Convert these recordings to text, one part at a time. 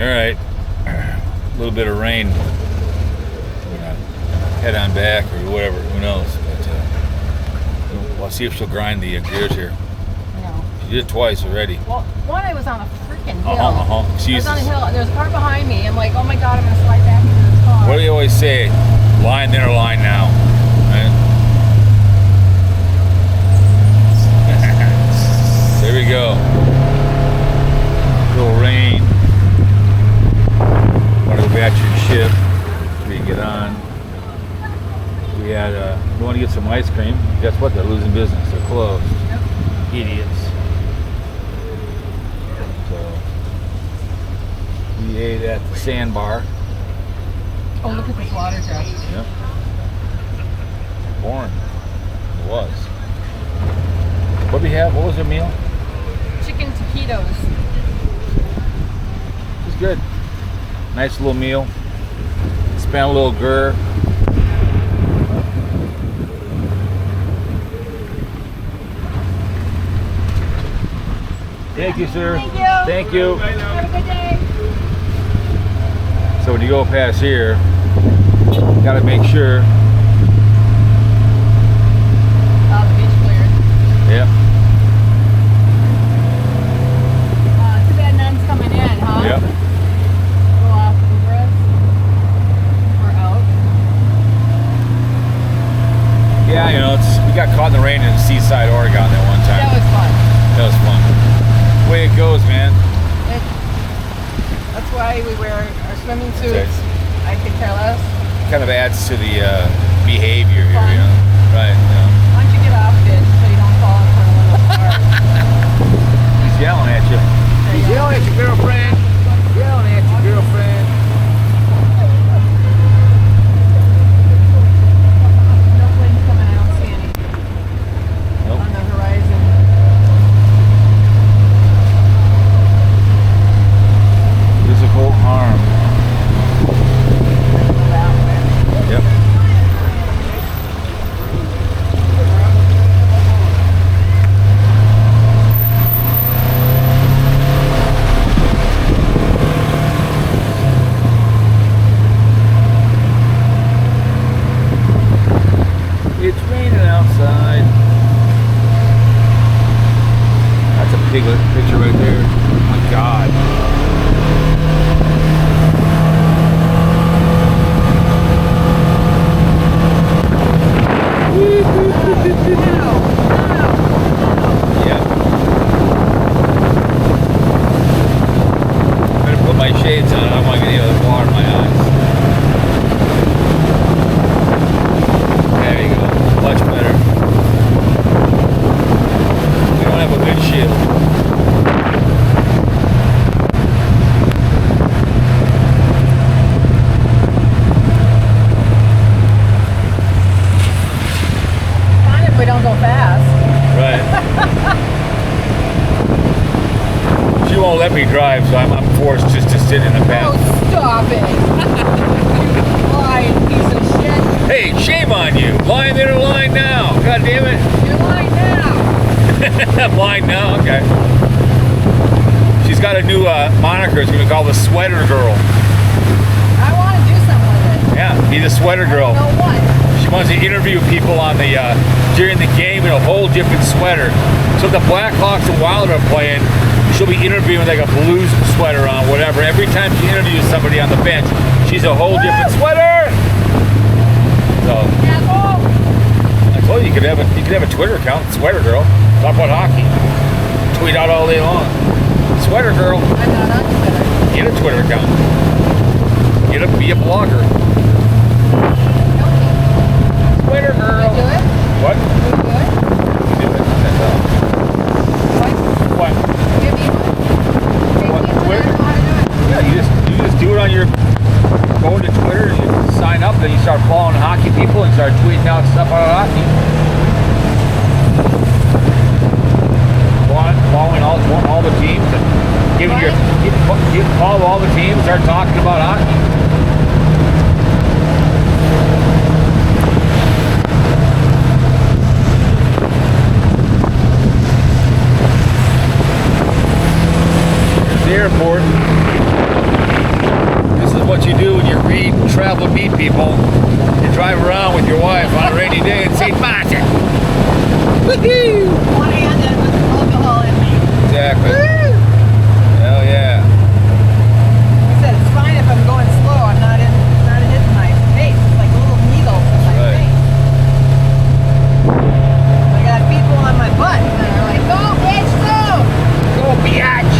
All right, a little bit of rain. We're gonna head on back or whatever. Who knows? But we'll see if she'll grind the gears here. No. She did it twice already. Well, one I was on a freaking hill. I was on a hill and there was a car behind me. I'm like, oh my god, I'm gonna slide back into this car. What do you always say? Line then or line now, right? There we go. A little rain. Want to go back to your ship so we can get on. We want to get some ice cream. Guess what? They're losing business. They're closed. Yep. Idiots. So we ate at the sandbar. Oh, look at this water truck. Yep. Boring. It was. What did we have? What was the meal? Chicken taquitos. It was good. Nice little meal. Spent a little gur. Thank you, sir. Thank you. Thank you. Have a good day. So when you go past here, you gotta make sure. Oh, the beach cleared. Yep. Too bad none's coming in, huh? Yep. Go off over us. We're out. Yeah, you know, we got caught in the rain in Seaside, Oregon that one time. That was fun. That was fun. The way it goes, man. That's why we wear our swimming suits. Right. I could care less. Kind of adds to the behavior here, Fun. you know? Right, you know. Why don't you get off it so you don't fall in front of one of those cars? He's yelling at you. He's yelling at your girlfriend. Yelling at your girlfriend. No planes coming. I don't see any Nope. on the horizon. Physical harm. Yep. It's raining outside. That's a big picture right there. Oh my God. Yeah. Better put my shades on. I don't want to get any water in my eyes. There you go. Much better. We don't have a good shield. Fine if we don't go fast. Right. She won't let me drive, so I'm forced just to sit in the back. Oh, stop it. You lying piece of shit. Hey, shame on you. Line there or line now. God damn it. You're lying now. I'm lying now. Okay. She's got a new moniker. It's going to be called the Sweater Girl. I want to do something with it. Yeah, be the Sweater Girl. I don't know what. She wants to interview people on the during the game in a whole different sweater. So if the Blackhawks and Wild are playing, she'll be interviewing like a Blues sweater on, whatever. Every time she interviews somebody on the bench, she's a whole different sweater. So I told you you could have a Twitter account, Sweater Girl. Talk about hockey. Tweet out all day long. Sweater Girl. I'm not on Twitter. Get a Twitter account. Be a blogger. Sweater Girl. Do it? What? Do it? Do it. That's all. What? What? Give me one. Take What, me one. Twitter? I don't know how to do it. Yeah, you just do it on your go into Twitter and you sign up, then you start following hockey people and start tweeting out stuff about hockey. Following all the teams and giving you follow all the teams, start talking about hockey. Here's the airport. travel to meet people. You drive around with your wife on a rainy day in St. Maarten. Woohoo! One-handed with alcohol in me. Exactly. Woo! Hell yeah. I said it's fine if I'm going slow. I'm not hitting my face. It's like little needles in my Right. face. I got people on my butt and they're like, "Go, bitch, go!" Go, biatch!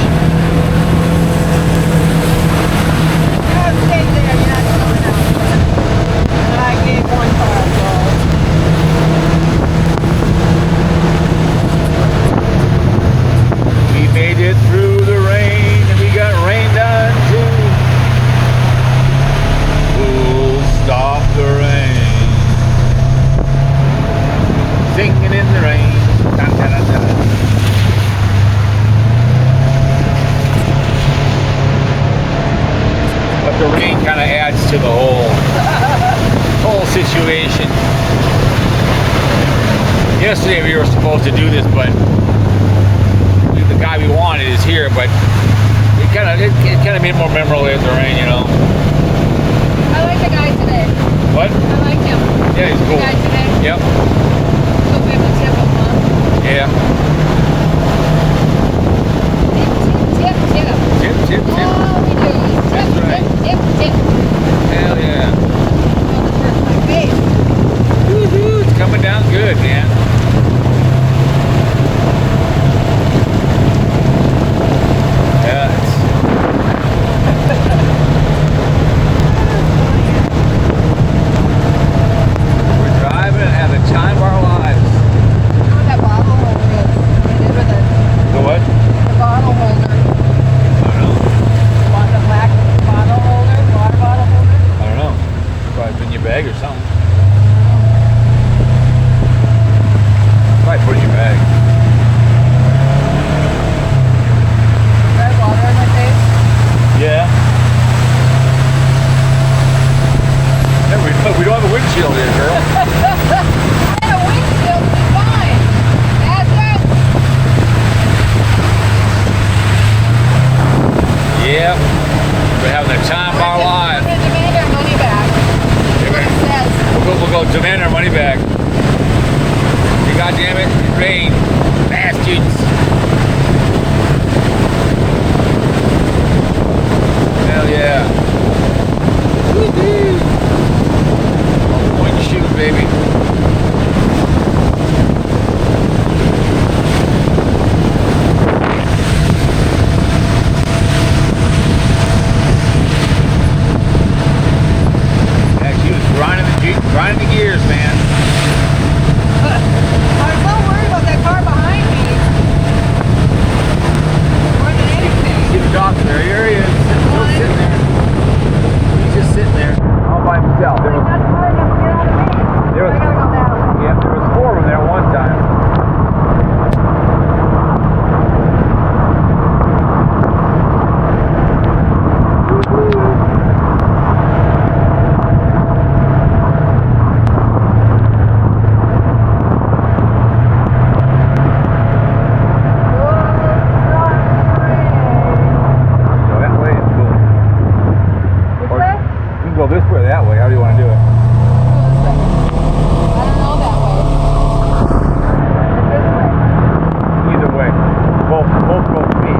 Stay there, you're not going out. And I gave one car a go. We made it through the rain and we got rained on too. We'll stop the rain. Singing in the rain. Dun, dun, dun, dun. But the rain kind of adds to the whole situation. Yesterday we were supposed to do this, but the guy we wanted is here. But it kind of made it more memorable in the rain, you know. I like the guy today. What? I like him. Yeah, he's cool. The guy today. Yep. So we have to tip him, huh? Yeah. Tip, tip, tip. Tip, tip, tip. All we do is tip, That's right. tip, tip, tip. Hell yeah. Oh, this hurts my face. Woohoo! It's coming down good, man. Yeah. We're driving and having the time of our lives. You know what that bottle holder is? They did with it. The what? The bottle holder. I don't know. The black bottle holder, water bottle holder. I don't know. Probably in your bag or something. Probably put it in your bag. I have water in my face. Yeah. Yeah, we don't have a windshield here, girl. I have a windshield, it'll be fine. That's it. Yep. We're having the time of our lives. We're gonna demand our money back. That's what it says. We'll go demand our money back. You goddamn it, rain. Bastards. Hell yeah. Woohoo. Point and shoot, baby. Actually, he was grinding the gears, man. I was so worried about that car behind me. More than anything. See the doctor there. Here he is. Still sitting there. He's just sitting there all by himself. That's hard enough to get out of me. There was- I gotta go down. Yep, there was 4 of them there one time. Go that way and boom. This Or- way? You can go this way or that way. How do you want to do it? I don't know that way. It's this way. Either way. Both go for me.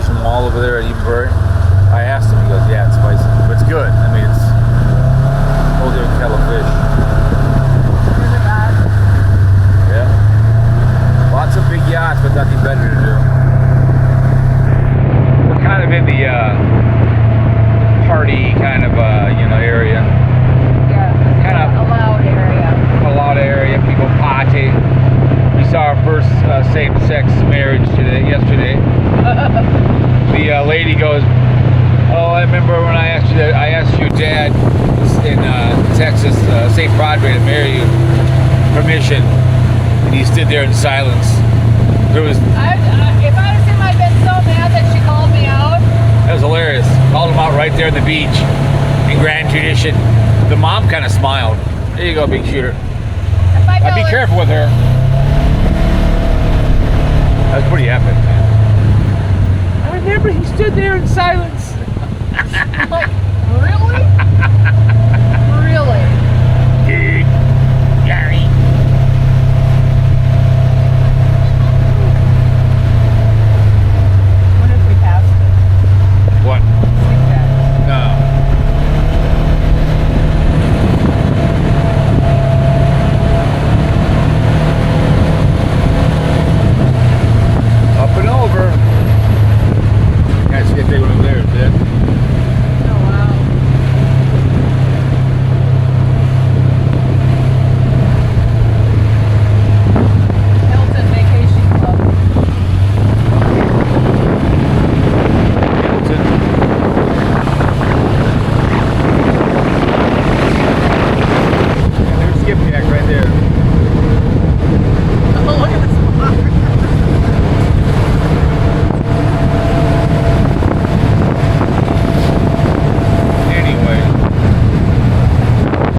Ocean Wall over there at Edenbury. I asked him, he goes, yeah, it's spicy. But it's good. I mean, it's a whole different kettle of fish. Is it bad? Yeah. Lots of big yachts, but nothing better to do. We're kind of in the party kind of, area. Yeah. Kind of A loud area. a lot of area. People party. We saw our first same-sex marriage yesterday. The lady goes, "Oh, I remember when I asked your dad in Texas, St. Padre, to marry you, permission, and he stood there in silence." There was If I'd have seen, I'd been so mad that she called me out. that was hilarious. Called him out right there on the beach in grand tradition. The mom kind of smiled. There you go, big shooter. If I I'd be careful with her. That was pretty epic, man. I remember he stood there in silence. Like, really? Really?